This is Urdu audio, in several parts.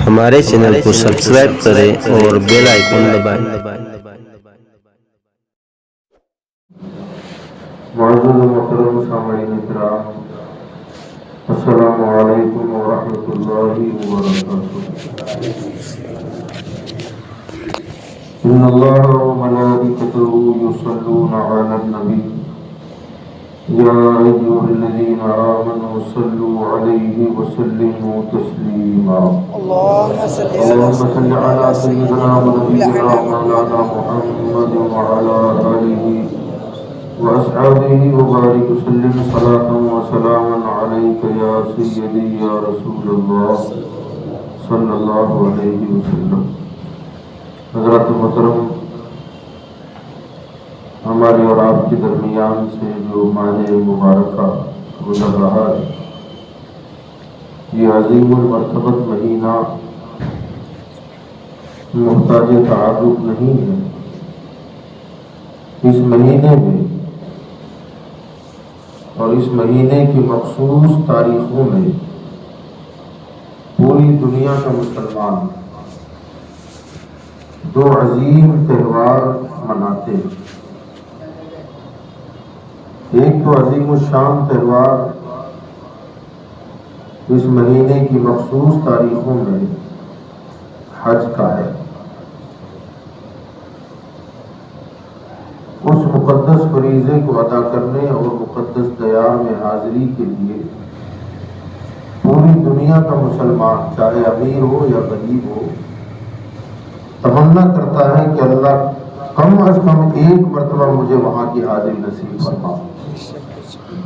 ہمارے چینل کو سبسکرائب کریں اور بیل آئیکن دبائیں۔ معزز محترم سامعین کرام، السلام علیکم ورحمۃ اللہ وبرکاتہ۔ ان اللہ وملائکتہ یصلون علی النبی یا ایھا الذین آمنوا صلوا علیہ وسلموا تسلیما۔ اللهم صل علی سیدنا ونبینا مولانا محمد وعلی آلہ واصحابہ وبارک وسلم صلاۃ وسلاما علیک یا سیدی یا رسول اللہ صلی اللہ علیہ وسلم۔ حضرات محترم، ہمارے اور آپ کے درمیان سے جو ماہ مبارکہ گزر رہا ہے، یہ عظیم المرتبت مہینہ محتاج تعارف نہیں ہے۔ اس مہینے میں اور اس مہینے کی مخصوص تاریخوں میں پوری دنیا کا مسلمان دو عظیم تہوار مناتے ہیں۔ ایک تو عظیم الشان تہوار اس مہینے کی مخصوص تاریخوں میں حج کا ہے۔ اس مقدس فریضے کو ادا کرنے اور مقدس دیار میں حاضری کے لیے پوری دنیا کا مسلمان، چاہے امیر ہو یا غریب ہو، تمنا کرتا ہے کہ اللہ کم از کم ایک مرتبہ مجھے وہاں کی حاضری نصیب فرما۔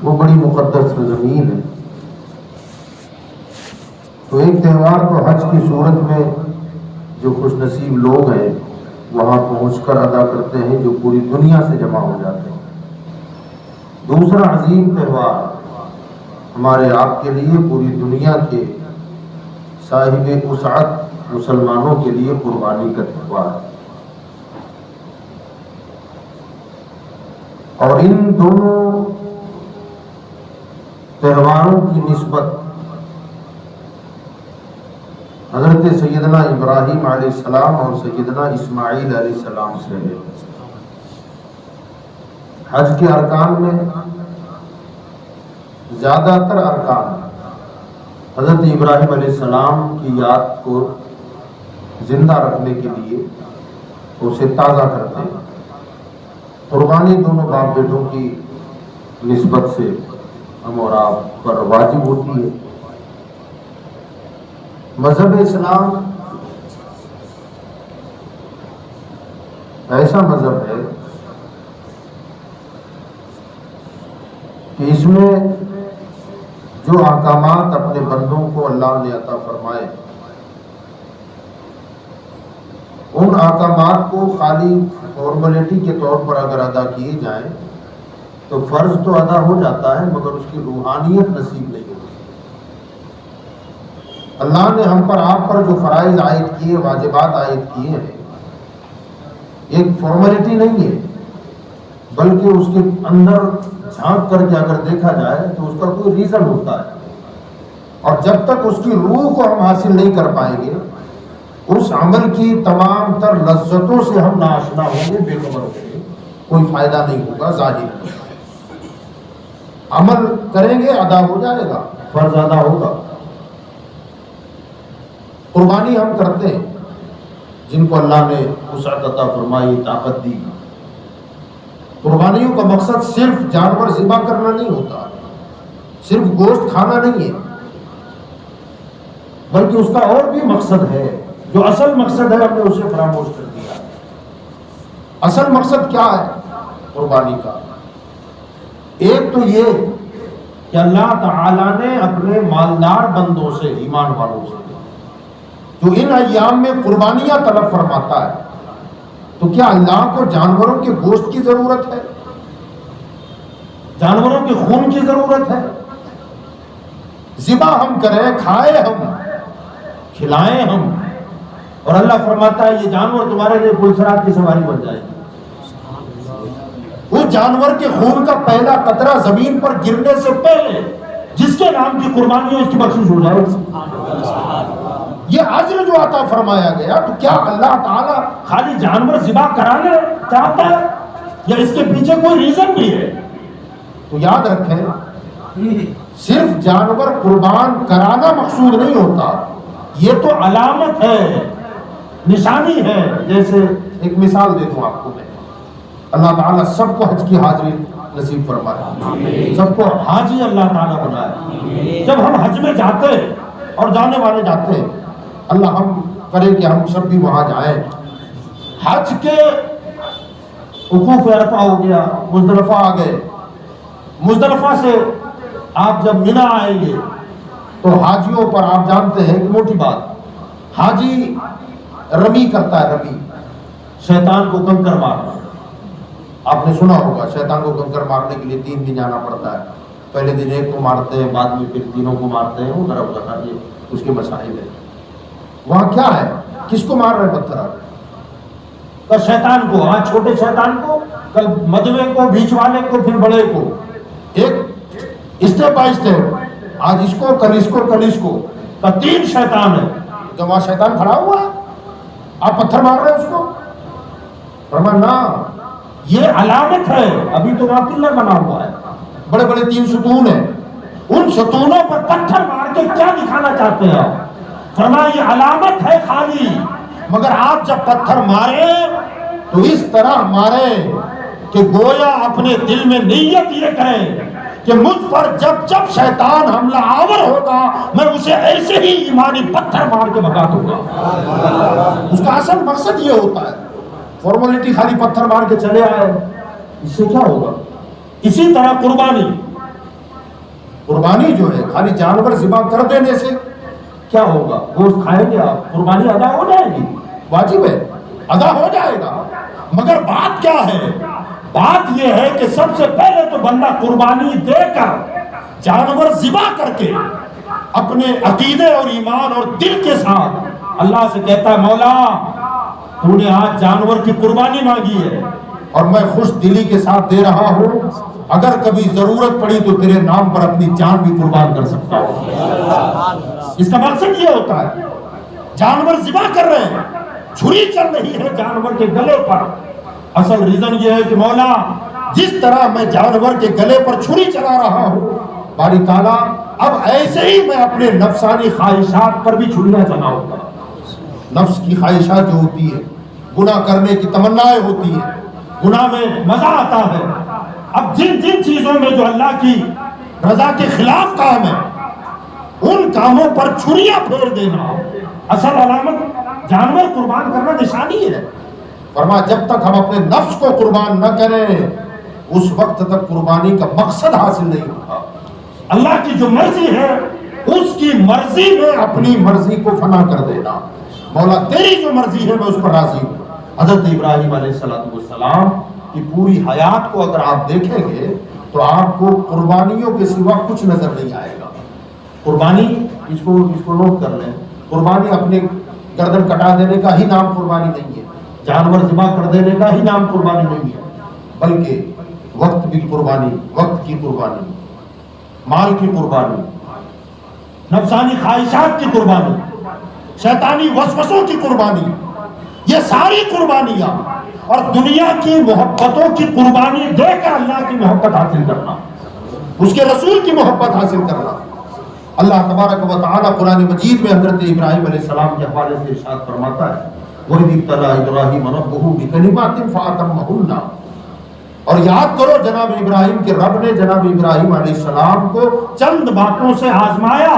وہ بڑی مقدس زمین ہے۔ تو ایک تہوار تو حج کی صورت میں جو خوش نصیب لوگ ہیں وہاں پہنچ کر ادا کرتے ہیں، جو پوری دنیا سے جمع ہو جاتے ہیں۔ دوسرا عظیم تہوار ہمارے آپ کے لیے پوری دنیا کے صاحب وسعت مسلمانوں کے لیے قربانی کا تہوار ہے۔ اور ان دونوں تہواروں کی نسبت حضرت سیدنا ابراہیم علیہ السلام اور سیدنا اسماعیل علیہ السلام سے ہے۔ حج کے ارکان میں زیادہ تر ارکان حضرت ابراہیم علیہ السلام کی یاد کو زندہ رکھنے کے لیے اسے تازہ کرتے ہیں۔ قربانی دونوں باپ بیٹوں کی نسبت سے ہم اور آپ پر واجب ہوتی ہے۔ مذہب اسلام ایسا مذہب ہے کہ اس میں جو احکامات اپنے بندوں کو اللہ نے عطا فرمائے، ان احکامات کو خالی فارمیلٹی کے طور پر اگر ادا کیے جائیں تو فرض تو ادا ہو جاتا ہے، مگر اس کی روحانیت نصیب نہیں ہوتی۔ اللہ نے ہم پر آپ پر جو فرائض عائد کیے، واجبات عائد کیے ہیں، ایک فارمیلٹی نہیں ہے، بلکہ اس کے اندر جھانک کر کے اگر دیکھا جائے تو اس کا کوئی ریزن ہوتا ہے۔ اور جب تک اس کی روح کو ہم حاصل نہیں کر پائیں گے، اس عمل کی تمام تر لذتوں سے ہم ناآشنا ہوں گے، بے خبر ہوں گے، کوئی فائدہ نہیں ہوگا ظاہر۔ عمل کریں گے، ادا ہو جائے گا، فرض ادا ہوگا۔ قربانی ہم کرتے ہیں جن کو اللہ نے وسعت عطا فرمائی، طاقت دی۔ قربانیوں کا مقصد صرف جانور ذبح کرنا نہیں ہوتا، صرف گوشت کھانا نہیں ہے، بلکہ اس کا اور بھی مقصد ہے۔ جو اصل مقصد ہے ہم نے اسے فراموش کر دیا۔ اصل مقصد کیا ہے قربانی کا؟ ایک تو یہ کہ اللہ تعالیٰ نے اپنے مالدار بندوں سے، ایمان والوں سے، جو ان ایام میں قربانیاں طلب فرماتا ہے، تو کیا اللہ کو جانوروں کے گوشت کی ضرورت ہے؟ جانوروں کے خون کی ضرورت ہے؟ ذبح ہم کریں، کھائے ہم، کھلائیں ہم، اور اللہ فرماتا ہے یہ جانور تمہارے لیے پلسرات کی سواری بن جائے گی۔ اس جانور کے خون کا پہلا قطرہ زمین پر گرنے سے پہلے جس کے نام کی قربانی ہو اس کی بخشش ہو جائے گی۔ یہ عجر جو عطا فرمایا گیا، تو کیا اللہ تعالیٰ خالی جانور ذبح کرانا چاہتا ہے یا اس کے پیچھے کوئی ریزن بھی ہے؟ تو یاد رکھیں، صرف جانور قربان کرانا مقصود نہیں ہوتا، یہ تو علامت ہے، نشانی ہے۔ جیسے ایک مثال دے دوں آپ کو میں، اللہ تعالیٰ سب کو حج کی حاضری نصیب فرمائے، سب کو حاجی اللہ تعالیٰ بنائے۔ جب ہم حج میں جاتے اور جانے والے جاتے ہیں، اللہ ہم کرے کہ ہم سب بھی وہاں جائیں۔ حج کے وقوف عرفہ ہو گیا، مزدلفہ آ گئے، مزدلفہ سے آپ جب منی آئیں گے تو حاجیوں پر آپ جانتے ہیں کہ موٹی بات، حاجی رمی کرتا ہے، رمی، شیطان کو کنکر مارنا۔ آپ نے سنا ہوگا شیطان کو کنکر مارنے کے لیے 3 دن جانا پڑتا ہے، پہلے دن ایک کو مارتے ہیں، بعد میں پھر تینوں کو مارتے ہیں، وہ طرف رکھا، یہ اس کے مسائل ہے۔ وہاں کیا ہے، کس کو مار رہے پتھر؟ کل شیطان کو، آج چھوٹے شیطان کو، کل مدوے کو، بیچ والے کو، پھر بڑے کو، ایک اسٹیپ بائی اسٹیپ، آج اس کو، کل اس کو، کل اس کو، 3 شیطان ہے۔ تو وہاں شیطان کھڑا ہوا ہے، آپ پتھر مار رہے ہیں اس کو؟ فرمانا یہ علامت ہے، ابھی تو وہاں پلر بنا ہوا ہے، بڑے بڑے 3 ستون ہیں، ان ستونوں پر پتھر مار کے کیا دکھانا چاہتے ہیں آپ؟ فرمایا یہ علامت ہے خالی، مگر آپ جب پتھر مارے تو اس طرح مارے کہ گویا اپنے دل میں نیت یہ کریں کہ مجھ پر جب جب شیطان حملہ آور ہوگا میں اسے ایسے ہی ایمانی پتھر مار کے بھگا دوں گا۔ اس کا اصل مقصد یہ ہوتا ہے، فارمولیٹی خالی پتھر مار کے چلے آئے، اس سے کیا ہوگا؟ اسی طرح قربانی جو ہے، خالی جانور ذبح کر دینے سے کیا ہوگا؟ گوشت کھائیں گے آپ، قربانی ادا ہو جائے گی، واجب ہے، ادا ہو جائے گا، مگر بات کیا ہے؟ بات یہ ہے کہ سب سے پہلے تو بندہ قربانی دے کر، جانور ذبح کر کے، اپنے عقیدے اور ایمان اور دل کے ساتھ اللہ سے کہتا ہے مولا تو نے آج جانور کی قربانی مانگی ہے اور میں خوش دلی کے ساتھ دے رہا ہوں، اگر کبھی ضرورت پڑی تو تیرے نام پر اپنی جان بھی قربان کر سکتا ہوں۔ اس کا مقصد یہ ہوتا ہے، جانور ذبح کر رہے ہیں، چھری چل رہی ہے جانور کے گلے پر، اصل ریزن یہ ہے کہ مولا جس طرح میں جانور کے گلے پر چھری چلا رہا ہوں، باری تعالیٰ اب ایسے ہی میں اپنے نفسانی خواہشات پر بھی چھریاں چلاؤں گا۔ نفس کی خواہشات جو ہوتی ہے، گناہ کرنے کی تمنائیں ہوتی ہیں، گناہ میں مزہ آتا ہے، اب جن چیزوں میں جو اللہ کی رضا کے خلاف کام ہے ان کاموں پر چھریاں پھیر دینا اصل علامت جانور قربان کرنا نشانی ہے۔ فرمایا جب تک ہم اپنے نفس کو قربان نہ کریں اس وقت تک قربانی کا مقصد حاصل نہیں ہوتا۔ اللہ کی جو مرضی ہے اس کی مرضی میں اپنی مرضی کو فنا کر دینا، مولا تیری جو مرضی ہے میں اس پر راضی ہوں۔ حضرت ابراہیم علیہ السلام کی پوری حیات کو اگر آپ دیکھیں گے تو آپ کو قربانیوں کے سوا کچھ نظر نہیں آئے گا۔ قربانی اس کو نوٹ کر لیں، قربانی اپنے گردن کٹا دینے کا ہی نام قربانی نہیں ہے، جانور ذبح کر دینے کا ہی نام قربانی نہیں ہے، بلکہ وقت کی قربانی، وقت کی قربانی، مال کی قربانی، نفسانی خواہشات کی قربانی، شیطانی وسوسوں کی قربانی، یہ ساری قربانیاں اور دنیا کی محبتوں کی قربانی دے کر اللہ کی محبت حاصل کرنا، اس کے رسول کی محبت حاصل کرنا۔ اللہ تبارک و تعالیٰ قرآن مجید میں حضرت ابراہیم علیہ السلام کے حوالے سے ارشاد فرماتا ہے وَإِذِ ابْتَلَىٰ إِبْرَاهِيمَ رَبُّهُ بِكَلِمَاتٍ فَأَتَمَّهُنَّ، اور یاد کرو جناب ابراہیم کے رب نے جناب ابراہیم علیہ السلام کو چند باتوں سے آزمایا،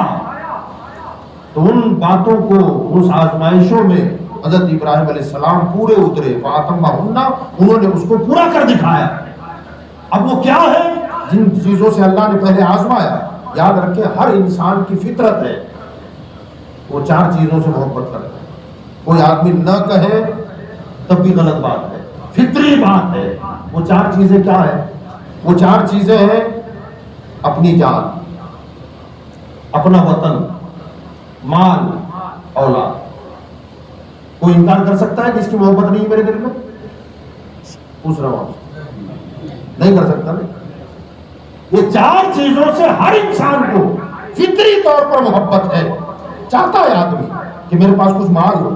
تو ان باتوں کو، اس آزمائشوں میں حضرت ابراہیم علیہ السلام پورے اترے، فَأَتَمَّهُنَّ، انہوں نے اس کو پورا کر دکھایا۔ اب وہ کیا ہے جن چیزوں سے اللہ نے پہلے آزمایا؟ یاد رکھیں ہر انسان کی فطرت ہے، وہ 4 چیزوں سے محبت کرتا ہے، کوئی آدمی نہ کہے تب بھی غلط بات ہے، فطری بات ہے۔ وہ 4 چیزیں کیا ہیں؟ وہ 4 چیزیں ہیں اپنی جان، اپنا وطن، مال، اولاد۔ کوئی انکار کر سکتا ہے کہ اس کی محبت نہیں میرے دل میں؟ پوچھ رہا ہوں، نہیں کر سکتا نہیں۔ یہ 4 چیزوں سے ہر انسان کو فطری طور پر محبت ہے، چاہتا ہے آدمی کہ میرے پاس کچھ مال ہو،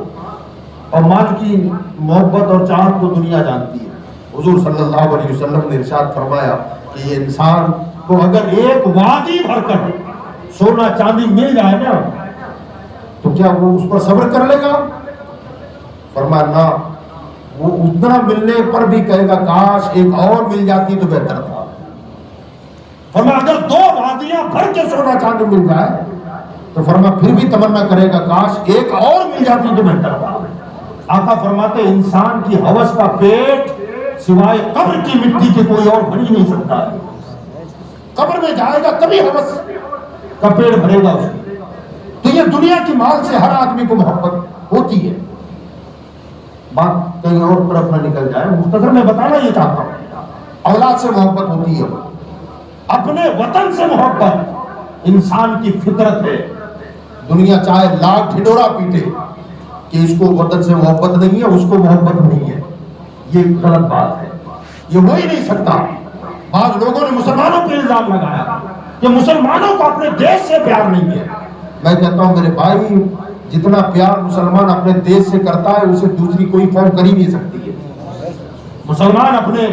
اور مال کی محبت اور چاہت کو دنیا جانتی ہے۔ حضور صلی اللہ علیہ وسلم نے ارشاد فرمایا کہ یہ انسان کو اگر ایک وادی بھر کر سونا چاندی مل جائے نا تو کیا وہ اس پر صبر کر لے گا؟ فرمایا نہ، وہ اتنا ملنے پر بھی کہے گا کاش ایک اور مل جاتی تو بہتر تھا۔ فرمایا اگر 2 وادیاں بھر کے سونا چاندی مل جائے تو فرمایا پھر بھی تمنا کرے گا کاش ایک اور مل جاتی تو بہتر تھا۔ آقا فرماتے انسان کی ہوس کا پیٹ سوائے قبر کی مٹی کے کوئی اور بھر ہی نہیں سکتا ہے۔ قبر میں جائے گا کبھی ہوس کا پیٹ بھرے گا اس کی۔ تو یہ دنیا کی مال سے ہر آدمی کو محبت ہوتی ہے۔ بات کہیں اور طرف نہ نکل جائے، مختصر میں بتانا یہ چاہتا ہوں، اولاد سے محبت ہوتی ہے، اپنے وطن سے محبت انسان کی فطرت ہے۔ دنیا چاہے لاکھ ڈھڈورا پیٹے کہ اس کو وطن سے محبت نہیں ہے، اس کو محبت نہیں ہے، یہ غلط بات ہے، یہ ہو ہی نہیں سکتا۔ بعض لوگوں نے مسلمانوں پر الزام لگایا کہ مسلمانوں کو اپنے دیش سے پیار نہیں ہے۔ میں کہتا ہوں میرے بھائی، جتنا پیار مسلمان اپنے دیش سے کرتا ہے اسے دوسری کوئی قوم کر ہی نہیں سکتی ہے۔ مسلمان اپنے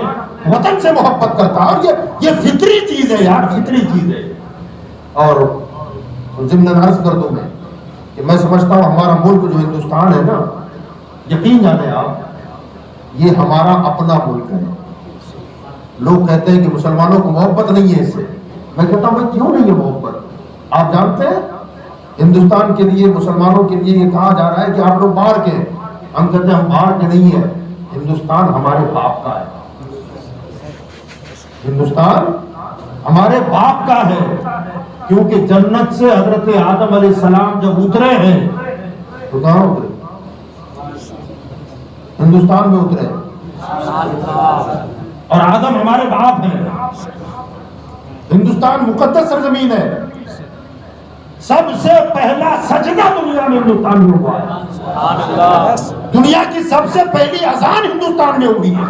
وطن سے محبت کرتا ہے، اور یہ فطری چیز ہے یار، فطری چیز ہے۔ اور ضمن عرض کر دوں میں کہ میں سمجھتا ہوں ہمارا ملک جو ہندوستان ہے نا، یقین جانیں آپ، یہ ہمارا اپنا ملک ہے۔ لوگ کہتے ہیں کہ مسلمانوں کو محبت نہیں ہے اس سے، میں کہتا ہوں کیوں نہیں ہے محبت؟ آپ جانتے ہیں ہندوستان کے لیے، مسلمانوں کے لیے یہ کہا جا رہا ہے کہ آپ لوگ باہر کے ہیں، ہم کہتے ہیں ہم باہر کے نہیں ہیں، ہندوستان ہمارے باپ کا ہے، ہندوستان ہمارے باپ کا ہے، کیونکہ جنت سے حضرت آدم علیہ السلام جب اترے ہیں تو کہاں اترے؟ ہندوستان میں اترے، اور آدم ہمارے باپ ہیں۔ ہندوستان مقدس سرزمین ہے، سب سے پہلا سجدہ دنیا میں ہندوستان میں ہوا ہے، دنیا کی سب سے پہلی اذان ہندوستان میں ہوئی ہے،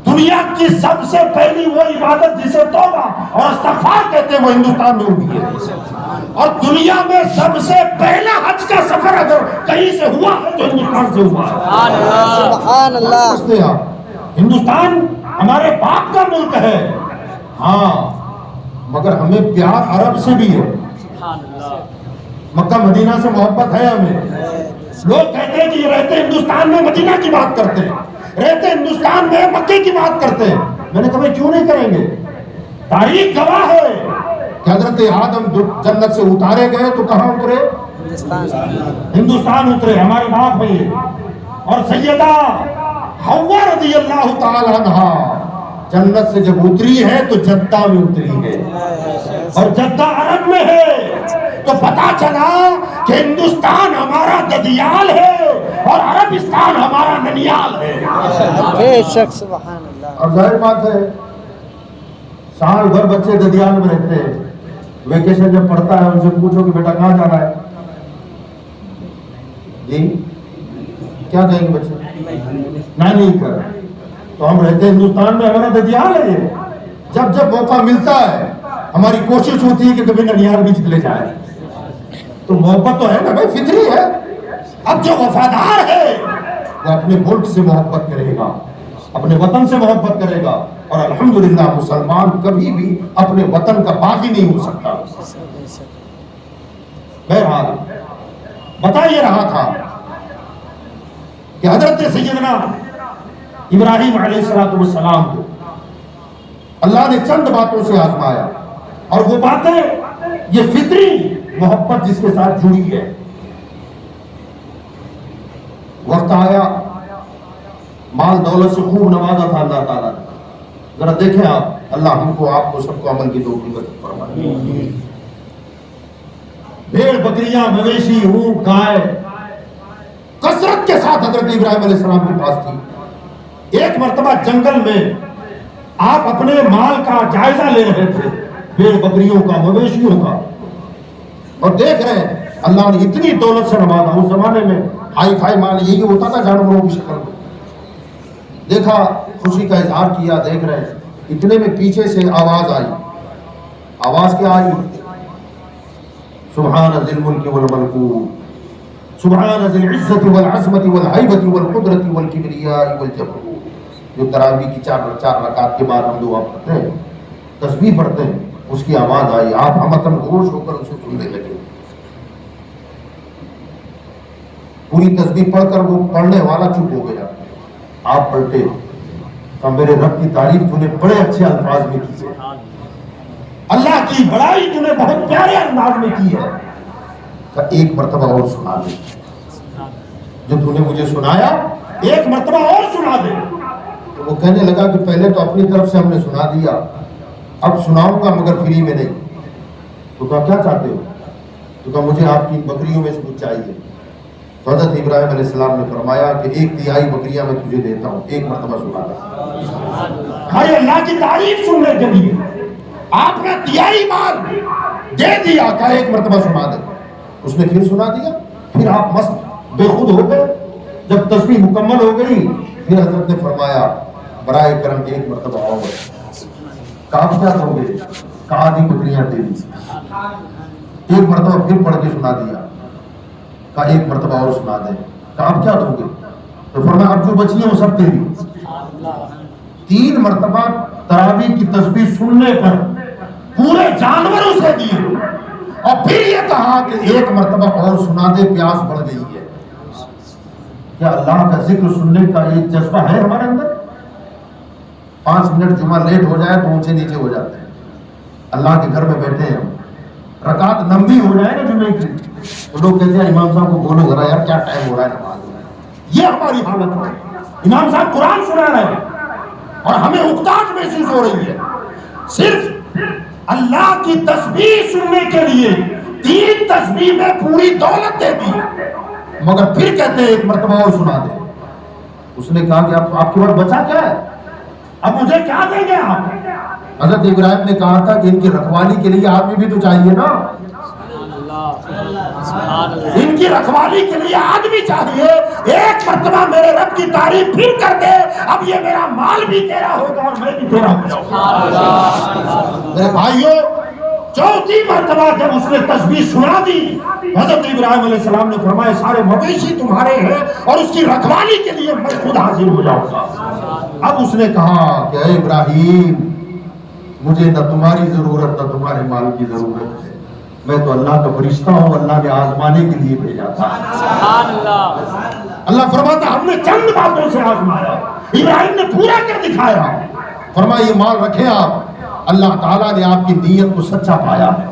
دنیا کی سب سے پہلی وہ عبادت جسے توبہ اور استغفار کہتے ہیں وہ ہندوستان میں ہوئی ہے، اور دنیا میں سب سے پہلا حج کا سفر اگر کہیں سے ہوا ہے تو ہندوستان سے ہوا ہے۔ سبحان اللہ۔ ہندوستان ہمارے باپ کا ملک ہے، ہاں، مگر ہمیں پیار عرب سے بھی ہے، مکہ مدینہ سے محبت ہے ہمیں۔ لوگ کہتے ہیں کہ یہ رہتے ہندوستان میں مدینہ کی بات کرتے ہیں، رہتے ہندوستان میں مکے کی بات کرتے ہیں۔ میں نے کہا کیوں نہیں کریں گے؟ تاریخ گواہ ہے کہ حضرت آدم جنت سے اتارے گئے تو کہاں اترے؟ ہندوستان اترے، ہمارے باپ ہیں یہ۔ اور سیدہ حوا رضی اللہ تعالی عنہا جنت سے جب اتری ہے تو جدہ میں اتری ہے، اور جدہ عرب میں ہے، تو پتا چلا کہ ہندوستان ہمارا ددیال ہے اور عربستان ہمارا ننیال ہے۔ بے شک، سبحان اللہ۔ اور ظاہر بات ہے سال بھر بچے ددیال میں رہتے ہیں، ویکیشن جب پڑتا ہے ان سے پوچھو کہ بیٹا کہاں جانا ہے، جی کیا کہیں گے بچے؟ نہیں کر۔ تو ہم رہتے ہندوستان میں، ہمارا ددیال ہے یہ۔ جب جب موقع ملتا ہے ہماری کوشش ہوتی ہے کہ کبھی ننیال بھی چلے جائیں، تو محبت تو ہے نا بھائی، فطری ہے۔ اب جو وفادار ہے وہ اپنے ملک سے محبت کرے گا، اپنے وطن سے محبت کرے گا، اور الحمدللہ مسلمان کبھی بھی اپنے وطن کا باغی نہیں ہو سکتا۔ بہرحال بتا یہ رہا تھا کہ حضرت سیدنا ابراہیم علیہ السلام کو اللہ نے چند باتوں سے آزمایا، اور وہ باتیں یہ فطری محبت جس کے ساتھ جڑی ہے۔ وقت آیا، مال دولت سے خوب نوازا تھا اللہ تعالیٰ نے، ذرا دیکھیں آپ، اللہ ہم کو آپ کو سب کو عمل کی توفیق فرمائے۔ بھیڑ بکریاں مویشی اونٹ گائے کثرت کے ساتھ حضرت ابراہیم علیہ السلام کے پاس تھی۔ ایک مرتبہ جنگل میں آپ اپنے مال کا جائزہ لے رہے تھے، بھیڑ بکریوں کا، مویشیوں کا، اور دیکھ رہے ہیں اللہ نے اتنی دولت سے نوازا۔ اس زمانے میں ہائی فائی مال یہی ہوتا تھا جانوروں کی شکل میں۔ دیکھا، خوشی کا اظہار کیا، دیکھ رہے ہیں، اتنے میں پیچھے سے آواز آئی۔ آواز کیا آئی؟ سبحان ذی الملک والملکوت سبحان ذی العزت والعظمت والہیبت والقدرت والکبریاء والجبروت. جو تراویح کی چار رکعت کے بعد ہم دعا پڑھتے ہیں، تسبیح پڑھتے ہیں، اس کی آواز آئی، آپ ہمتن گوش ہو کر اسے سننے لگے. پوری تسبیح پڑھ کر وہ پڑھنے والا چپ ہو گیا. آپ پلٹے، تو میرے رب کی تعریف تو نے بڑے اچھے الفاظ میں کی ہے، اللہ کی بڑائی تو نے بہت پیارے انداز میں کی ہے. ایک مرتبہ اور سنا دے، جو تو نے مجھے سنایا ایک مرتبہ اور سنا دے. تو وہ کہنے لگا کہ پہلے تو اپنی طرف سے ہم نے سنا دیا، اب سناؤں گا مگر فری میں نہیں. تو کہا کیا چاہتے ہو؟ تو کہا مجھے آپ کی بکریوں میں سے کچھ چاہیے. تو حضرت ابراہیم علیہ السلام نے فرمایا کہ 1/3 بکریاں میں تجھے دیتا ہوں، ایک مرتبہ سنا دے. ہائے اللہ کی تعریف سننے کے لیے آپ نے 1/3 مال دے دیا، کہا ایک مرتبہ سنا دے. اس نے پھر سنا دیا. پھر آپ مست بے خود ہو گئے. جب تسبیح مکمل ہو گئی پھر حضرت نے فرمایا برائے کرم ایک مرتبہ اور. کہا آپ کیا کہو گے؟ کہا آدھی بکریاں دے دی. ایک مرتبہ پھر پڑھ کے سنا دیا. کہا ایک مرتبہ اور سنا دیں. کہا آپ کیا دو گے؟ تو فرمایا اب جو بچی ہیں وہ سب تیری. 3 مرتبہ تراویح کی تسبیح سننے پر پورے جانور اسے دیے، اور پھر یہ کہا کہ ایک مرتبہ اور سنا دے، پیاس بڑھ گئی ہے. کیا اللہ کا ذکر سننے کا ایک جذبہ ہے ہمارے اندر؟ 5 منٹ جمعہ لیٹ ہو جائے تو اونچے نیچے ہو جاتے ہیں. اللہ کے گھر میں بیٹھے ہیں ہم، رکعت لمبی ہو جائے نا جمعے کی تو لوگ کہتے ہیں امام صاحب کو بولو ذرا یار کیا ٹائم ہو رہا ہے نماز میں. یہ ہماری حالت ہے. امام صاحب قرآن سنا رہے ہیں اور ہمیں اکتاہٹ محسوس ہو رہی ہے. صرف اللہ کی تسبیح سننے کے لیے 3 تسبیح میں پوری دولت دے دی، مگر پھر کہتے ہیں ایک مرتبہ اور سنا دے. اس نے کہا کہ آپ کے پاس بچا کیا ہے؟ اب مجھے کیا دیں گے آپ؟ حضرت ابراہیم نے کہا تھا کہ ان کی رکھوالی کے لیے آدمی بھی تو چاہیے نا. ان کی رکھوالی کے لیے آدمی چاہیے. ایک مرتبہ میرے رب کی تعریف پھر کر دے، اب یہ میرا مال بھی تیرا ہوگا اور میں بھی تیرا ہو جاؤں گا. میرے بھائیوں، 4تھی مرتبہ جب اس نے تسبیح سنا دی، حضرت ابراہیم علیہ السلام نے فرمایا سارے مویشی تمہارے ہیں اور اس کی رکھوالی کے لیے میں خود حاضر ہو جاؤں گا. اب اس نے کہا کہ اے ابراہیم، مجھے نہ تمہاری ضرورت نہ تمہارے مال کی ضرورت ہے، میں تو اللہ کا فرشتہ ہوں، اللہ نے آزمانے کے لیے بھیجا تھا. اللہ فرماتا ہم نے چند باتوں سے آزمایا، ابراہیم نے پورا کر دکھایا. فرمایا یہ مال رکھیں آپ، اللہ تعالیٰ نے آپ کی نیت کو سچا پایا ہے،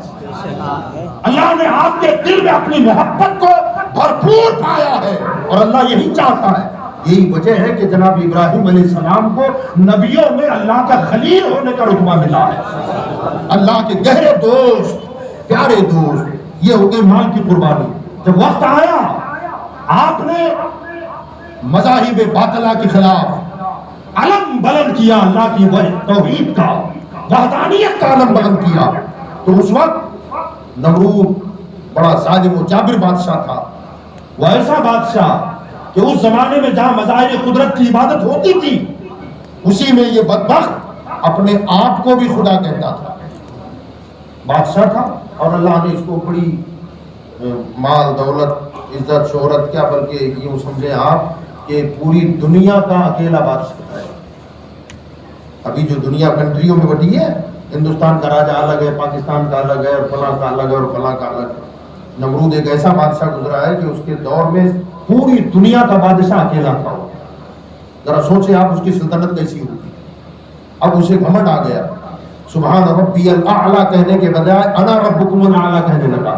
اللہ نے آپ کے دل میں اپنی محبت کو بھرپور پایا ہے، اور اللہ یہی چاہتا ہے. یہی وجہ ہے کہ جناب ابراہیم علیہ السلام کو نبیوں میں اللہ کا خلیل ہونے کا رتبہ ملا ہے. اللہ کے گہرے دوست، پیارے دوست، یہ ہو گئی مال کی قربانی. جب وقت آیا آپ نے مذاہب باطلہ کے خلاف علم بلند کیا، اللہ کی توحید کا، وحدانیت کا علم بلند کیا، تو اس وقت نمرود بڑا ظالم و جابر بادشاہ تھا. وہ ایسا بادشاہ کہ اس زمانے میں جہاں مظاہر قدرت کی عبادت ہوتی تھی اسی میں یہ بدبخت اپنے آپ کو بھی خدا کہتا تھا. بادشاہ تھا اور اللہ نے اس کو بڑی مال دولت عزت شہرت کیا بلکہ یہ سمجھیں آپ کہ پوری دنیا کا اکیلا بادشاہ ہے. ابھی جو دنیا کنٹریوں میں بٹی ہے، ہندوستان کا راجہ الگ ہے، پاکستان کا الگ ہے، اور فلاں کا الگ ہے اور فلاں کا الگ ہے. نمرود ایک ایسا بادشاہ گزرا ہے کہ اس کے دور میں پوری دنیا کا بادشاہ اکیلا تھا. ذرا سوچیں آپ اس کی سلطنت کیسی ہوگی. اب اسے گھمنڈ آ گیا، سبحان ربی الاعلی کہنے کے بجائے انا ربکم الاعلی کہنے لگا.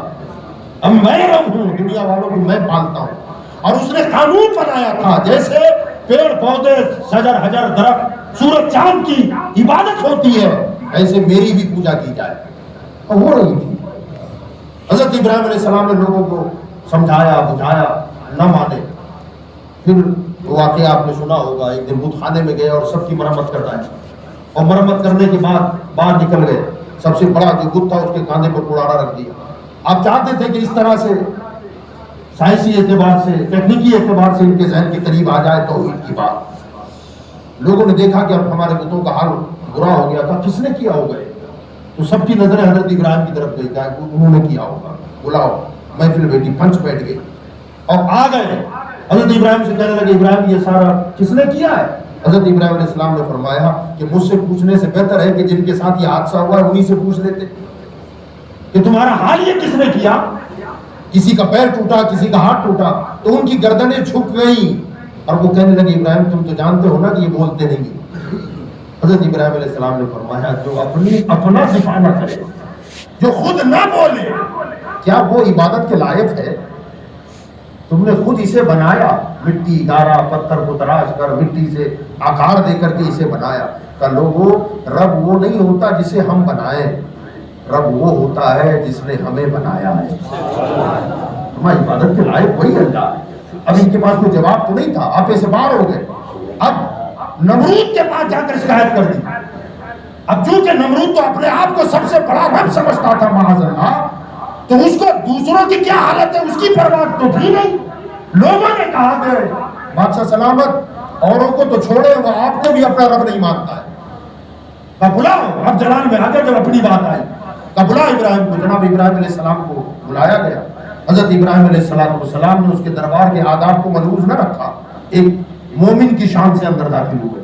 اب میں رب ہوں، دنیا والوں کو میں پالتا ہوں. اور اس نے قانون بنایا تھا جیسے پیڑ پودے شجر حجر درخت سورج چاند کی عبادت ہوتی ہے ایسے میری بھی پوجا کی جائے. اور ہو رہی تھی. حضرت ابراہیم علیہ السلام نے لوگوں کو سمجھایا بجھایا، نہ مانے. پھر واقعہ آپ نے سنا ہوگا، ایک دن بت خانے میں گئے اور سب کی مرمت کرتا ہے، اور مرمت کرنے کے بعد باہر نکل گئے. سب سے بڑا جو بت تھا اس کے کاندھے پر کڑاڑا رکھ دیا. آپ چاہتے تھے کہ اس طرح سے سائنسی اعتبار سے ٹیکنیکی اعتبار سے ان کے ذہن کے قریب آ جائے توحید کی بات. لوگوں نے دیکھا کہ اب ہمارے بتوں کا حال برا ہو گیا تھا، کس نے کیا ہوگا؟ تو سب کی نظریں حضرت ابراہیم کی طرف گئی، انہوں نے کیا ہوگا، بلاؤ. محفل بیٹھی، پنچ بیٹھ گئی. اور آ گئے حضرت ابراہیم سے کہنے لگے ابراہیم یہ سارا کس نے کیا ہے؟ حضرت ابراہیم علیہ السلام نے فرمایا کہ مجھ سے پوچھنے سے بہتر ہے کہ جن کے ساتھ یہ حادثہ ہوا ہے انہی سے پوچھ لیتے کہ تمہارا حال یہ کس نے کیا؟ کسی کا پیر ٹوٹا، کسی کا ہاتھ ٹوٹا، تو ان کی گردنیں جھک گئیں اور وہ کہنے لگے ابراہیم تم تو جانتے ہو نا کہ یہ بولتے نہیں ہیں۔ حضرت ابراہیم علیہ السلام نے فرمایا جو اپنا دفاع نہ کرے، جو خود نہ بولے، کیا وہ عبادت کے لائق ہے؟ تم نے خود اسے بنایا، مٹی گارا پتھر کو تراش کر مٹی سے آکار دے کر کے اسے بنایا۔ کہ لوگوں رب وہ نہیں ہوتا جسے ہم بنائیں، رب وہ ہوتا ہے جس نے ہمیں بنایا ہے۔ ہماری عبادت کے لائق وہی اللہ ہے۔ اب ان کے پاس کوئی جواب تو نہیں تھا، آپے سے باہر ہو گئے۔ اب نمرود کے پاس جا کر شکایت کر دی۔ اب چونکہ نمرود تو اپنے آپ کو سب سے بڑا رب سمجھتا تھا معاذ اللہ، تو اس کو دوسروں کی کیا حالت ہے اس کی پرواہ تو تھی نہیں۔ لوگوں نے کہا کہ بادشاہ سلامت، اوروں کو تو چھوڑے وہ آپ کو بھی اپنا رب نہیں مانتا ہے۔ کہا بلاؤ، اب جلال میں آگے جب اپنی بات آئی کہا بلا ابراہیم کو۔ جناب ابراہیم علیہ السلام کو بلایا گیا۔ حضرت ابراہیم علیہ السلام نے اس کے دربار کے آداب کو ملحوظ نہ رکھا، ایک مومن کی شان سے اندر داخل ہوئے۔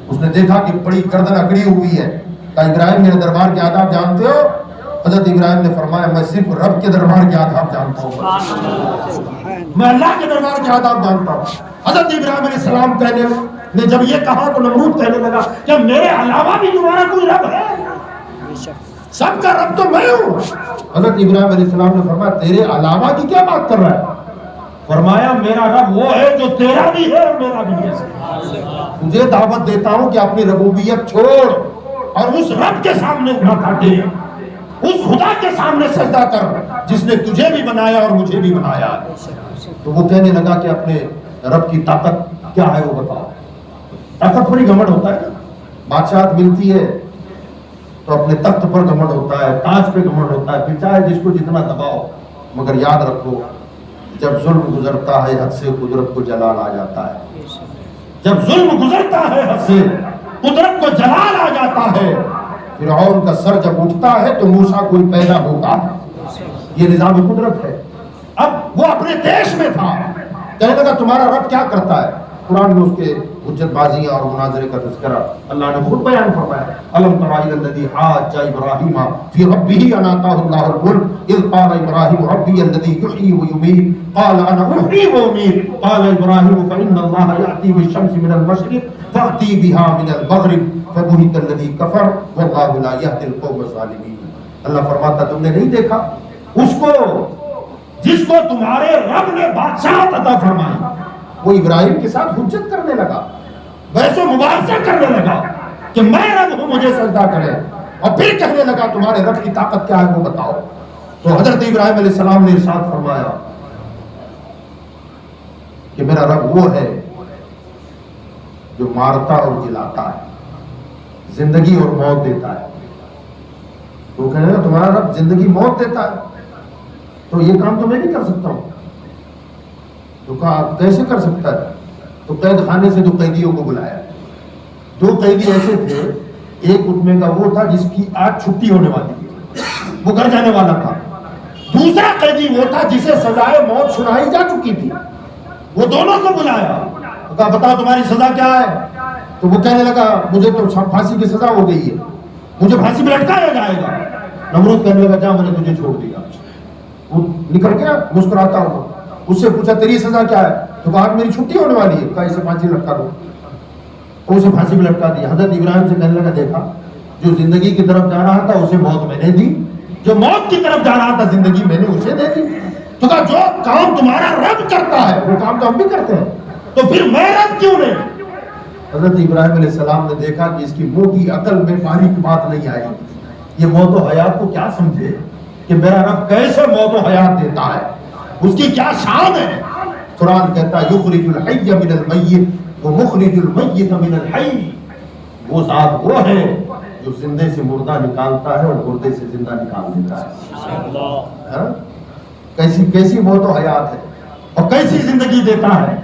اس نے دیکھا کہ بڑی گردن اکڑی ہوئی ہے۔ کہا ابراہیم میرے دربار کے آداب جانتے ہو؟ حضرت ابراہیم نے فرمایا میں صرف رب کے دربار کے آداب جانتا ہوں، میں اللہ کے دربار کے آداب جانتا ہوں۔ حضرت ابراہیم علیہ السلام نے جب یہ کہا تو نمرود کہنے لگا کہ میرے علاوہ بھی تمہارا کوئی رب ہے؟ سب کا رب تو میں ہوں۔ حضرت ابراہیم علیہ السلام نے فرمایا تیرے علاوہ کی کیا بات کر رہا ہے؟ فرمایا میرا رب وہ ہے جو تیرا بھی ہے اور میرا بھی ہے۔ تجھے دعوت دیتا ہوں کہ اپنی ربوبیت چھوڑ اور اس رب کے سامنے اٹھا دے، اس خدا کے سامنے سجدہ کر جس نے تجھے بھی بنایا اور مجھے بھی بنایا۔ تو وہ کہنے لگا کہ اپنے رب کی طاقت کیا ہے وہ بتاؤ۔ طاقت بڑی گھمنڈ ہوتا ہے نا، بادشاہت ملتی ہے تو اپنے تخت پر گھمنڈ ہوتا ہے، تاج پہ گھمنڈ ہوتا ہے، پھر چاہے جس کو جتنا دباؤ، مگر یاد رکھو جب ظلم گزرتا ہے حد سے قدرت کو جلال آ جاتا ہے۔ جب ظلم گزرتا ہے حد سے قدرت کو جلال آ جاتا ہے۔ فرعون کا سر جب اٹھتا ہے تو موسیٰ کوئی پیدا ہوتا ہے، یہ نظام قدرت ہے۔ اب وہ اپنے دیش میں تھا، کہنے لگا تمہارا رب کیا کرتا ہے؟ قرآن میں اس کے حجت بازیاں اور مناظرے کا تذکرہ اللہ نے خود بیان فرمایا۔ الم تر الی الذی حاج ابراہیم فی ربہ ان آتاہ اللہ الملک اذ قال ابراہیم ربی الذی یحیی ویمیت قال انا احیی وامیت قال ابراہیم فان اللہ یأتی بالشمس من المشرق فأتی بها من المغرب فبہت الذی کفر واللہ لا یہدی القوم الظالمین۔ اللہ فرماتا تم نے نہیں دیکھا اس کو جس کو تمہارے رب نے بادشاہت عطا فرمائی، وہ ابراہیم کے ساتھ حجت کرنے لگا، بحث و مباحثہ کرنے لگا کہ میں رب ہوں مجھے سجدہ کرے، اور پھر کہنے لگا تمہارے رب کی طاقت کیا ہے وہ بتاؤ۔ تو حضرت ابراہیم علیہ السلام نے ارشاد فرمایا کہ میرا رب وہ ہے جو مارتا اور جلاتا ہے، زندگی اور موت دیتا ہے۔ تو کہنے لگا تمہارا رب زندگی موت دیتا ہے تو یہ کام تو میں نہیں کر سکتا ہوں۔ تو کہا کیسے کر سکتا ہے؟ تو قید خانے سے 2 قیدیوں کو بلایا۔ 2 قیدی ایسے تھے، ایک ان میں کا وہ تھا جس کی آج چھٹی ہونے والی تھی، وہ گھر جانے والا تھا۔ دوسرا قیدی وہ تھا جسے سزائے موت سنائی جا چکی تھی، وہ دونوں کو بلایا، کہا بتاؤ تمہاری سزا کیا ہے؟ تو وہ کہنے لگا مجھے تو پھانسی کی سزا ہو گئی ہے، مجھے پھانسی میں لٹکایا جائے گا۔ نمرود کہنے لگا جا میں نے تجھے چھوڑ دیا۔ وہ نکل گیا مسکراتا ہوا، اس سے پوچھا تیری سزا کیا ہے؟ تو کہا میری چھٹی ہونے والی ہے، کہا اسے پھانسی لٹکا دو۔ اسے پھانسی میں لٹکا دیا۔ حضرت ابراہیم سے کہنے لگا دیکھا جو زندگی کی طرف جا رہا تھا اسے موت میں نے دی، جو موت کی طرف جا رہا تھا زندگی میں نے اسے دے دی۔ تو کہا جو کام تمہارا رب کرتا ہے وہ کام تو ہم بھی کرتے ہیں، تو پھر میں رب کیوں نہیں؟ حضرت ابراہیم علیہ السلام نے دیکھا کہ اس کی موٹی عقل میں باریک بات نہیں آئی، یہ موت و حیات کو کیا سمجھے کہ میرا رب کیسے موت و حیات دیتا ہے، اس کی کیا شان ہے۔ قرآن کہتا ہے یخرج الحی من المیت ومخرج المیت من الحی، وہ ذات وہ ہے جو زندے سے مردہ نکالتا ہے اور مردے سے زندہ نکال دیتا ہے۔ کیسی موت و حیات ہے اور کیسی زندگی دیتا ہے،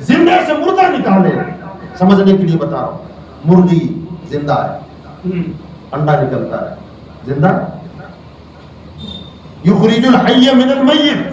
زندے سے مردہ نکالے۔ سمجھنے کے لیے بتا رہا ہوں، مرغی زندہ ہے، انڈا نکلتا ہے، زندہ۔ یخرج الحی من المیت،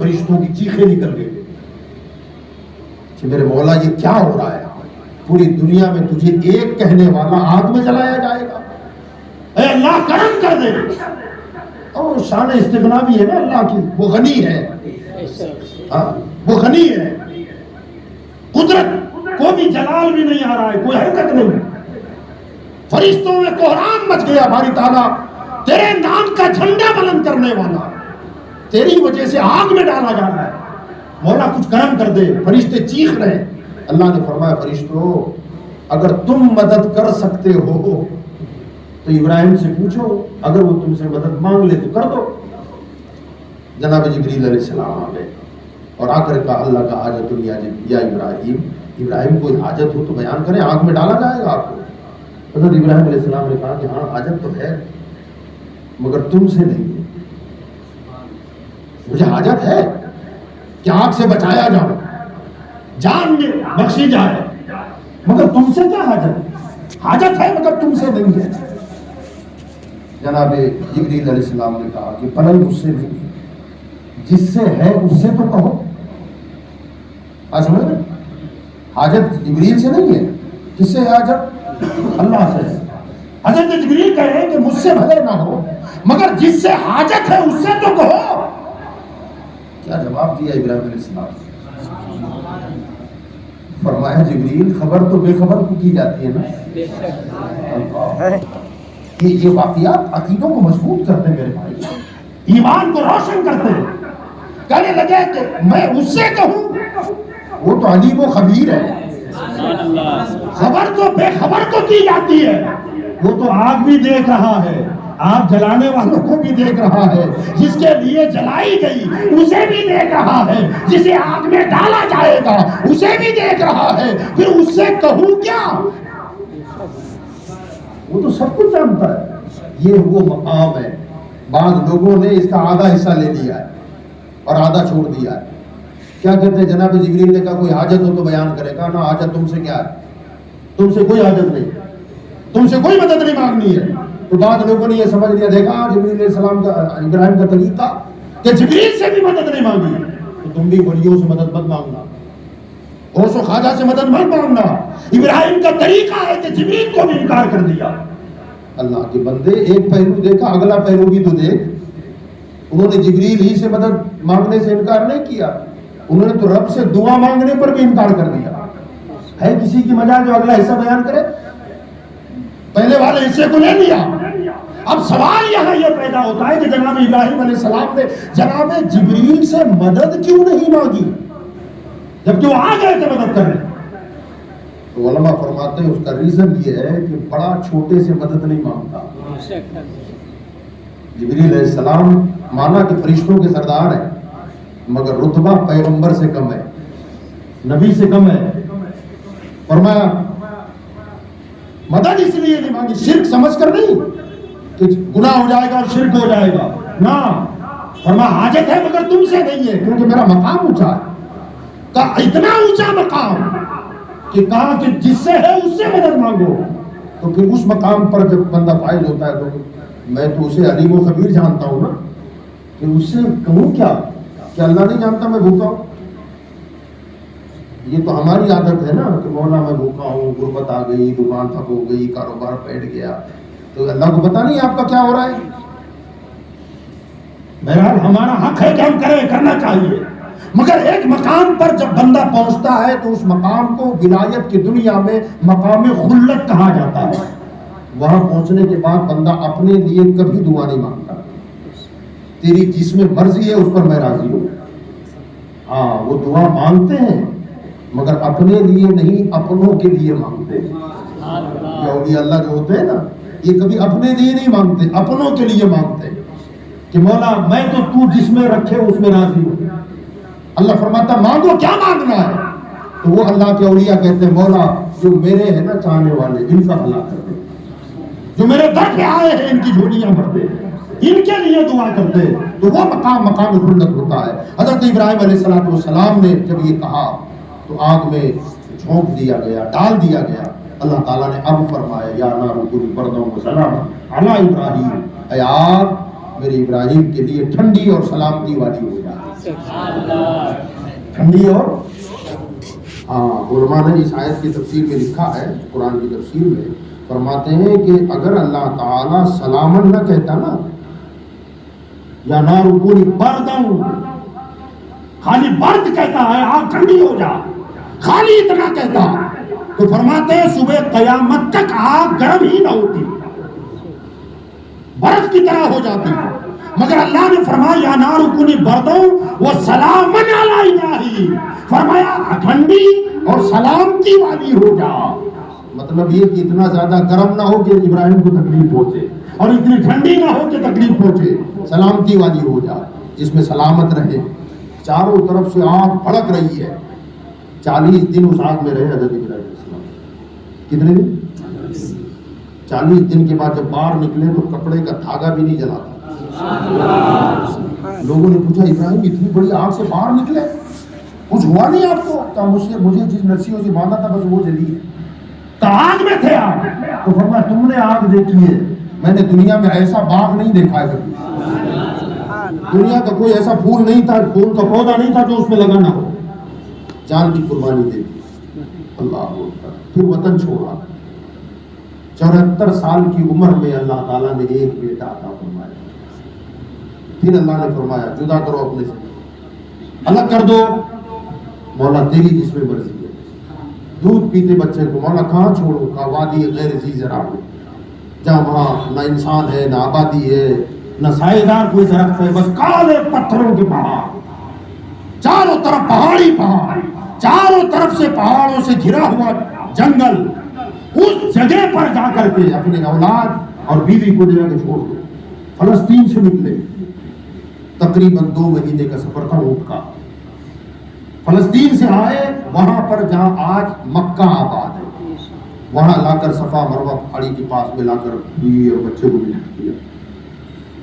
فرشتوں کی چیخیں نکل گئی کہ میرے مولا یہ کیا ہو رہا ہے؟ پوری دنیا میں تجھے ایک کہنے والا آگ میں جلایا جائے گا؟ اے اللہ کرم کر دے. اور شان استغنا بھی ہے نا اللہ کی، وہ غنی ہے، وہ غنی ہے. قدرت کو بھی جلال بھی نہیں آ رہا ہے، کوئی حرکت نہیں. فرشتوں میں کوہرام مچ گیا. باری تعالیٰ تیرے نام کا جھنڈا بلند کرنے والا تیری وجہ سے آگ میں ڈالا جا رہا ہے، مولا کچھ کرم کر دے. فرشتے چیخ رہے. اللہ نے فرمایا فرشتوں اگر تم مدد کر سکتے ہو تو ابراہیم سے پوچھو، اگر وہ تم سے مدد مانگ لے تو کر دو. جناب جبریل علیہ السلام آ گئے اور آ کر کہا اللہ کا حاجت یا ابراہیم، ابراہیم کوئی حاجت ہو تو بیان کریں، آگ میں ڈالا جائے گا آپ کو. حضرت ابراہیم علیہ السلام نے کہا کہ ہاں حاجت تو ہے مگر تم سے نہیں ہے. مجھے حاجت ہے کہ آگ سے بچایا جاؤ، جان میں بخشی جائے، مگر تم سے کیا حاجت؟ حاجت ہے مگر تم سے نہیں ہے. جناب جبریل علیہ السلام نے کہا کہ پلنگ اس سے نہیں ہے، جس سے ہے اس سے تو کہو. سمجھ رہے؟ حاجت جبریل سے نہیں ہے. کس سے ہے حاجت؟ اللہ سے ہے. حضرت جبریل کہے کہ مجھ سے بھلے نہ ہو مگر جس سے حاجت ہے اس سے تو کہو. کیا جواب دیا ابراہیم علیہ السلام؟ فرمایا جبریل خبر تو بے خبر کو کی جاتی ہے نا. یہ واقعات عقیدوں کو مضبوط کرتے ہیں میرے بھائی، ایمان کو روشن کرتے ہیں. کہنے لگے کہ میں اس سے کہوں، وہ تو علیم و خبیر ہے. خبر تو بے خبر کو کی جاتی ہے. وہ تو آگ بھی دیکھ رہا ہے، آگ جلانے والوں کو بھی دیکھ رہا ہے، جس کے لیے جلائی گئی اسے بھی دیکھ رہا ہے، جسے آگ میں ڈالا جائے گا اسے بھی دیکھ رہا ہے. پھر اس سے کہوں کیا؟ وہ تو سب کچھ جانتا ہے. یہ وہ مقام ہے. بعض لوگوں نے اس کا آدھا حصہ لے لیا ہے اور آدھا چھوڑ دیا ہے. کیا کہتے ہیں جناب جبریل نے کہا کوئی حاجت ہو تو بیان کرے گا. نا حاجت تم سے کیا ہے؟ تم سے کوئی حاجت نہیں، تم سے کوئی مدد نہیں مانگنی ہے. تو بعض لوگوں نے یہ سمجھ لیا، دیکھا جبریل علیہ السلام کا ابراہیم کا طریقہ کہ جبریل سے بھی مدد نہیں مانگی تو تم بھی ولیوں سے مدد مت مانگنا، غوث و خواجہ سے مدد مت مانگنا. ابراہیم کا طریقہ ہے کہ جبریل کو بھی انکار کر دیا. اللہ کے بندے ایک پہلو دیکھا، اگلا پہلو بھی تو دیکھ. انہوں نے جبریل ہی سے مدد مانگنے سے انکار نہیں کیا، انہوں نے تو رب سے دعا مانگنے پر بھی انکار کر دیا. ہے کسی کی مجال جو اگلا حصہ بیان کرے؟ پہلے والے حصے کو لے لیا. اب سوال یہاں یہ پیدا ہوتا ہے کہ جناب ابراہیم علیہ السلام نے جناب جبریل سے مدد کیوں نہیں مانگی جبکہ وہ آ گئے تھے مدد کرنے؟ تو علماء فرماتے ہیں اس کا ریزن یہ ہے کہ بڑا چھوٹے سے مدد نہیں مانگتا. جبریل علیہ السلام مانا کہ فرشتوں کے سردار ہیں مگر رتبہ پیغمبر سے کم ہے، نبی سے کم ہے. فرمایا مدد اس لیے نہیں مانگی، شرک سمجھ کر نہیں کہ گناہ ہو جائے گا اور شرک ہو جائے گا، نہ. فرمایا حاجت ہے مگر تم سے نہیں ہے کیونکہ میرا مقام اونچا ہے. کہا اتنا اونچا مقام کہ کہا کہ جس سے ہے اس سے مدد مانگو. تو پھر اس مقام پر جب بندہ فائز ہوتا ہے تو میں تو اسے علیم و خبیر جانتا ہوں نا، کہ اس سے کہوں کیا کہ اللہ نہیں جانتا میں بھوکا ہوں. یہ تو ہماری عادت ہے نا کہ مولا میں بھوکا ہوں، غربت آ گئی، دکان ٹھپ ہو گئی، کاروبار بیٹھ گیا، تو اللہ کو پتا نہیں آپ کا کیا ہو رہا ہے. بہرحال ہمارا حق ہے کہ ہم کرنا چاہیے، مگر ایک مقام پر جب بندہ پہنچتا ہے تو اس مقام کو ولایت کی دنیا میں مقام خلت کہا جاتا ہے. وہاں پہنچنے کے بعد بندہ اپنے لیے کبھی دعا نہیں مانگتا. تیری جس میں مرضی ہے اس پر میں راضی ہوں. ہاں وہ دعا مانگتے ہیں مگر اپنے لیے نہیں، اپنوں کے لیے مانگتے ہیں. یہ اولیاء اللہ جو ہوتے ہیں نا یہ کبھی اپنے لیے نہیں مانگتے، اپنوں کے لیے مانگتے ہیں کہ مولا میں تو جس میں رکھے اس میں راضی ہوں. اللہ فرماتا مانگو کیا مانگنا ہے. تو وہ اللہ کے اولیاء کہتے ہیں مولا جو میرے ہیں نا چاہنے والے ان کا بھلا کر دے، جو میرے در پہ آئے ہیں ان کی جھولیاں بھر دے، ان کے لیے دعا کرتے ہیں. تو وہ مقام خلت ہوتا ہے. حضرت ابراہیم علیہ السلام نے جب یہ کہا تو آگ میں جھونک دیا گیا، ڈال دیا گیا. اللہ تعالیٰ نے اب فرمایا یا نار کونی برداً و سلاما علی ابراہیم، اے آگ میرے ابراہیم کے لیے ٹھنڈی اور سلامتی والی ہو جائے. ٹھنڈی اور علماء نے اس آیت کی تفسیر میں لکھا ہے، قرآن کی تفسیر میں فرماتے ہیں کہ اگر اللہ تعالیٰ سلامن نہ کہتا نا، یا نار کونی بردن، خالی برد کہتا ہے آگ ٹھنڈی ہو جا، خالی اتنا کہتا، تو فرماتے ہیں صبح قیامت تک آگ گرم ہی نہ ہوتی، برف کی طرح ہو جاتی. مگر اللہ نے فرمایا یا نار کونی بردن و سلامن علی ابراہیم، فرمایا ٹھنڈی اور سلامتی والی ہو جا. مطلب یہ کہ اتنا زیادہ گرم نہ ہو کہ ابراہیم کو تکلیف پہنچے، اور اتنی ٹھنڈی نہ ہو کہ تکلیف پہنچے، سلامتی والی ہو جا جس میں سلامت رہے. چاروں طرف سے آگ بھڑک رہی ہے. 40 دن اس آگ میں رہے حضرت ابراہیم علیہ السلام. کتنے دن؟ 40 دن کے بعد جب باہر نکلے تو کپڑے کا دھاگا بھی نہیں جلا تھا. لوگوں نے پوچھا ابراہیم اتنی بڑی آگ سے باہر نکلے، کچھ ہوا نہیں آپ کو؟ کہا مجھے جس رسیوں سے باندھا تھا بس وہ جلی ہے. تو آگ میں تھے آپ. تو فرمایا تم نے آگ دیکھی ہے، میں نے دنیا میں ایسا باغ نہیں دیکھا ہے کبھی. دنیا کا کوئی ایسا پھول نہیں تھا، پھول کا پودا نہیں تھا جو اس میں لگا نہ ہو. جان کی قربانی دے دی. اللہ اکبر. پھر وطن چھوڑا. 74 سال کی عمر میں اللہ تعالیٰ نے ایک بیٹا عطا فرمایا. پھر اللہ نے فرمایا جدا کرو اپنے سے، الگ کر دو. مولا تیری جس میں مرضی ہے. دودھ پیتے بچے کو مولا کہاں چھوڑو؟ کہا وادی غیر ذی زرع میں، جہاں وہاں نہ انسان ہے، نہ آبادی ہے، نہ سائے دار کوئی درخت ہے، بس کالے پتھروں کے پہاڑ، چاروں طرف پہاڑی پہاڑ، چاروں طرف سے پہاڑوں سے گھرا ہوا جنگل. اس جگہ پر جا کر کے اپنے اولاد اور بیوی کو دے کے چھوڑ دو. فلسطین سے نکلے، تقریباً 2 مہینے کا سفر تھا اونٹ کا. فلسطین سے آئے وہاں پر جہاں آج مکہ آباد ہے، وہاں لا کر صفا مروہ پہاڑی کے پاس میں لا کر بیوی اور بچے کو ملا دیا.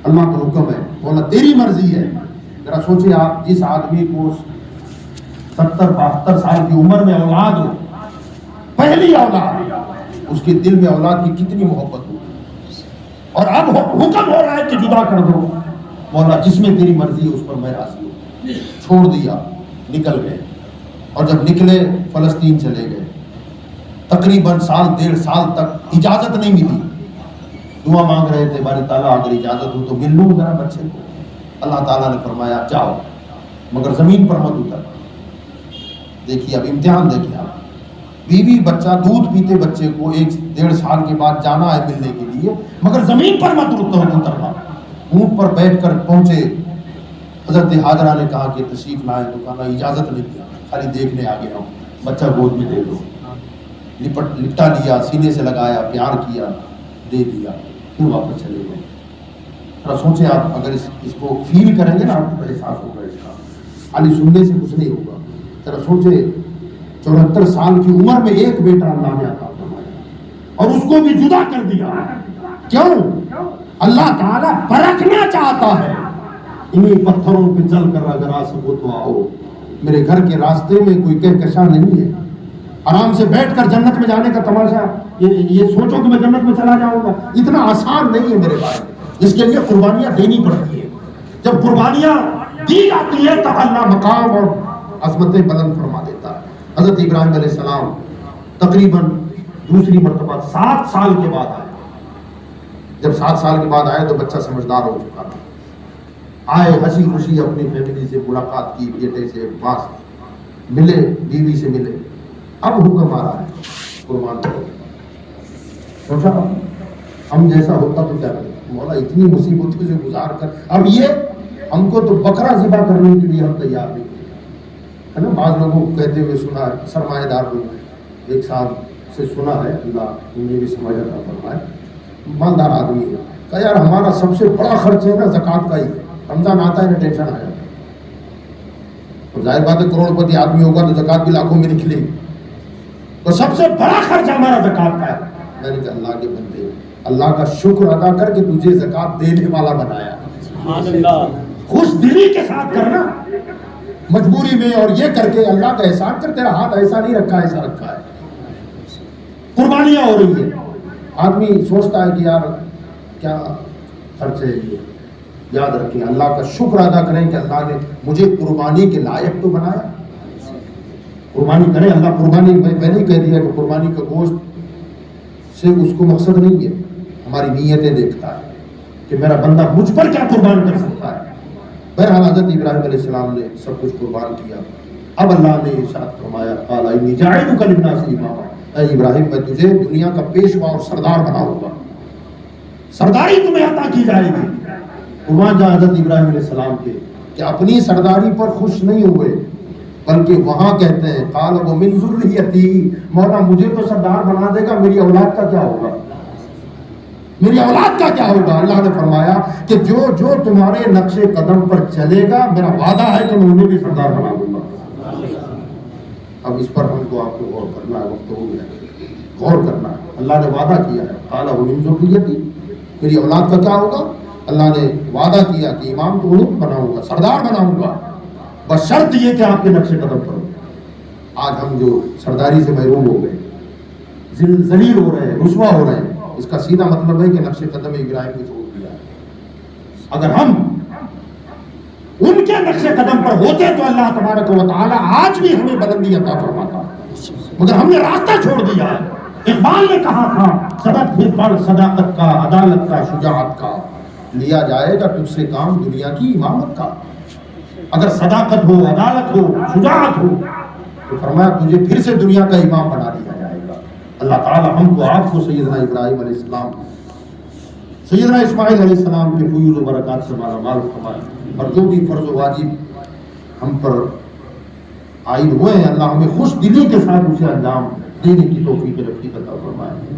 اللہ کا حکم ہے، بولا تیری مرضی ہے. ذرا سوچے آپ، جس آدمی کو 70-72 سال کی عمر میں اولاد ہو، پہلی اولاد، اس کے دل میں اولاد کی کتنی محبت ہو، اور اب حکم ہو رہا ہے کہ جدا کر دو. مولا جس میں تیری مرضی ہے اس پر میں راضی ہوں. چھوڑ دیا، نکل گئے. اور جب نکلے فلسطین چلے گئے. تقریباً 1.5 سال تک اجازت نہیں ملی. دعا مانگ رہے تھے باری تعالیٰ اگر اجازت ہو تو مل لوں ذرا بچے کو. اللہ تعالیٰ نے فرمایا جاؤ مگر زمین پر مت اتر. دیکھیے اب امتحان دیکھیے آپ، بیوی بچہ دودھ پیتے بچے کو 1.5 سال کے بعد جانا ہے ملنے کے لیے، مگر زمین پر مت اترنا. اونٹ پر بیٹھ کر پہنچے. حضرت حاجرہ نے کہا کہ تشریف لائیں، تو کہا اجازت نہیں دیا، خالی دیکھنے آ گیا ہوں، بچہ گود میں دے دو. لپٹا لیا، سینے سے لگایا، پیار کیا، دے دیا، پھر واپس چلے گئے. ذرا سوچیں آپ، اگر اس کو فیل کریں گے نا آپ کو احساس ہوگا اس کا. خالی سننے سے کچھ نہیں ہوگا. ذرا سوچے 74 سال کی عمر میں ایک بیٹا اللہ نے عطا فرمایا اور اس کو بھی جدا کر دیا. کیوں؟ اللہ تعالیٰ پرکھنا چاہتا ہے. انہیں پتھروں پہ چل کر اگر آ سکو تو آؤ. میرے گھر کے راستے میں کوئی کہکشاں نہیں ہے. آرام سے بیٹھ کر جنت میں جانے کا تماشا یہ سوچو کہ میں جنت میں چلا جاؤں گا، اتنا آسان نہیں ہے میرے بھائی. اس کے لیے قربانیاں دینی پڑتی ہیں. جب قربانیاں دی جاتی ہے تب اللہ مقام اور عظمتیں بلند فرما دیتا ہے. حضرت ابراہیم علیہ السلام تقریباً دوسری مرتبہ 7 سال کے بعد آئے. جب 7 سال کے بعد آئے تو بچہ سمجھدار ہو چکا تھا. آئے ہنسی خوشی اپنی فیملی سے ملاقات کی، بیٹے سے باس ملے، بیوی سے ملے. اب حکم آ رہا ہے قربان کرو. سوچا ہم جیسا ہوتا تو کیا کریں؟ مولا اتنی مصیبتوں سے گزار کر اب یہ ہم کو تو بکرا ذبح کرنے کے لیے ہم تیار نہیں ہے نا. بعض لوگوں کو کہتے ہوئے سنا ہے، سرمایہ دار لوگ ایک صاحب سے سنا ہے، اللہ انہیں بھی سمجھ عطا فرمائے، مالدار آدمی ہے. کہا یار ہمارا سب سے بڑا خرچ ہے نا زکوٰۃ کا ہی ہے. رمضان آتا ہے نا ٹینشن آ جاتا ہے. اور ظاہر بات ہے کروڑ پتی آدمی ہوگا تو زکوٰۃ بھی لاکھوں میں نکلے گی. تو سب سے بڑا خرچ ہمارا زکوٰۃ کا ہے. میں نے کہا اللہ کے بندے، اللہ کا شکر ادا کر کے تجھے زکوٰۃ دینے والا بنایا. خوش دلی کے ساتھ کرنا، مجبوری میں اور یہ کر کے اللہ کا احسان کر. تیرا ہاتھ ایسا نہیں رکھا، ایسا رکھا ہے. قربانیاں ہو رہی ہے. آدمی سوچتا ہے کہ یار کیا خرچ ہے یہ، یاد رکھیں، اللہ کا شکر ادا کریں کہ اللہ نے مجھے قربانی کے لائق تو بنایا. قربانی کریں. اللہ قربانی میں نہیں کہہ دیا کہ قربانی کا گوشت سے اس کو مقصد نہیں ہے، ہماری نیتیں دیکھتا ہے کہ میرا بندہ مجھ پر کیا قربان کر سکتا ہے. بہرحال حضرت ابراہیم علیہ السلام نے سب کچھ قربان کیا. اب اللہ نے ارشاد فرمایا قال انی جاعلک للناس اماما، اے ابراہیم میں تجھے دنیا کا پیشوا اور سردار بناؤں گا، سرداری تمہیں عطا کی جائے گی. وہاں جہاں حضرت ابراہیم علیہ السلام کے کہ اپنی سرداری پر خوش نہیں ہوئے بلکہ وہاں کہتے ہیں قال ومن ذریتی، مولا مجھے تو سردار بنا دے گا، میری اولاد کا کیا ہوگا، میری اولاد کا کیا ہوگا. اللہ نے فرمایا کہ جو تمہارے نقش قدم پر چلے گا میرا وعدہ ہے کہ میں انہیں بھی سردار بنا دوں گا. اب اس پر ہم کو آپ کو غور کرنا ہے، وقت ہو گیا غور کرنا ہے. اللہ نے وعدہ کیا ہے قال ومن ذریتی، میری اولاد کا کیا ہوگا. اللہ نے وعدہ کیا کہ امام تو انہیں بناؤں گا، سردار بناؤں گا، بس شرط یہ کہ آپ کے نقش قدم پر. آج ہم جو سرداری سے محروم ہو گئے، ذلیل ہو رہے ہیں، رسوا ہو رہے ہیں، اس کا سیدھا مطلب ہے کہ نقش قدم ابراہیم کو چھوڑ دیا ہے. اگر ہم ان کے نقش قدم پر ہوتے تو اللہ تبارک و تعالی آج بھی ہمیں بلندی عطا فرماتا، مگر ہم نے راستہ چھوڑ دیا ہے. اقبال نے کہا تھا سبق بھی پڑھ صداقت کا، عدالت کا، شجاعت کا، لیا جائے گا تجھ سے کام دنیا کی امامت کا. اگر صداقت ہو، عدالت ہو، شجاعت ہو تو فرمایا تجھے پھر سے دنیا کا امام بنا دیا جائے گا. اللہ تعالی ہم کو آپ کو سیدنا ابراہیم علیہ السلام، سیدنا اسماعیل علیہ السلام کے فیوز و برکات سے مالا مال فرمائے، اور جو بھی فرض و واجب ہم پر عائد ہوئے ہیں اللہ ہمیں خوش دلی کے ساتھ اسے انجام دینے کی توفیق رفیق عطا فرمائے.